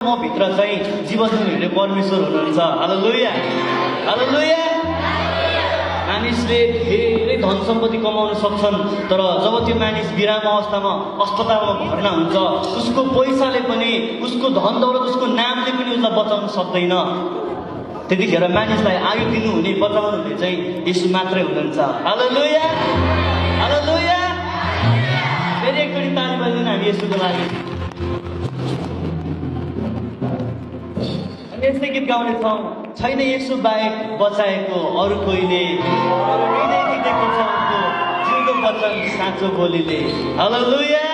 म भित्र चाहिँ जीवन दिनुहुने परमेश्वर हुनुहुन्छ। हालेलुया हालेलुया। मानिसले धेरै धन सम्पत्ति कमाउन सक्छन्, तर जब त्यो मानिस बिराम अवस्थामा अस्पतालमा भर्ना हुन्छ, उसको पैसाले पनि, उसको धन दौलत, उसको नामले पनि उसलाई बचाउन सक्दैन। त्यतिखेर मानिसलाई आयु दिनुहुने, बचाउनु हुने चाहिँ यीशु मात्रै हुनुहुन्छ। हालेलुया हालेलुया। फेरि एकचोटि ताली बजाउनु हामी यीशुको लागि। यस्तै गीत गाउने छौँ, छैन यसो बाहेक बचाएको अरू कोहीले, हृदय दिँदैको छ उनको जिउँदो वचन साँचो बोलीले। हालेलुया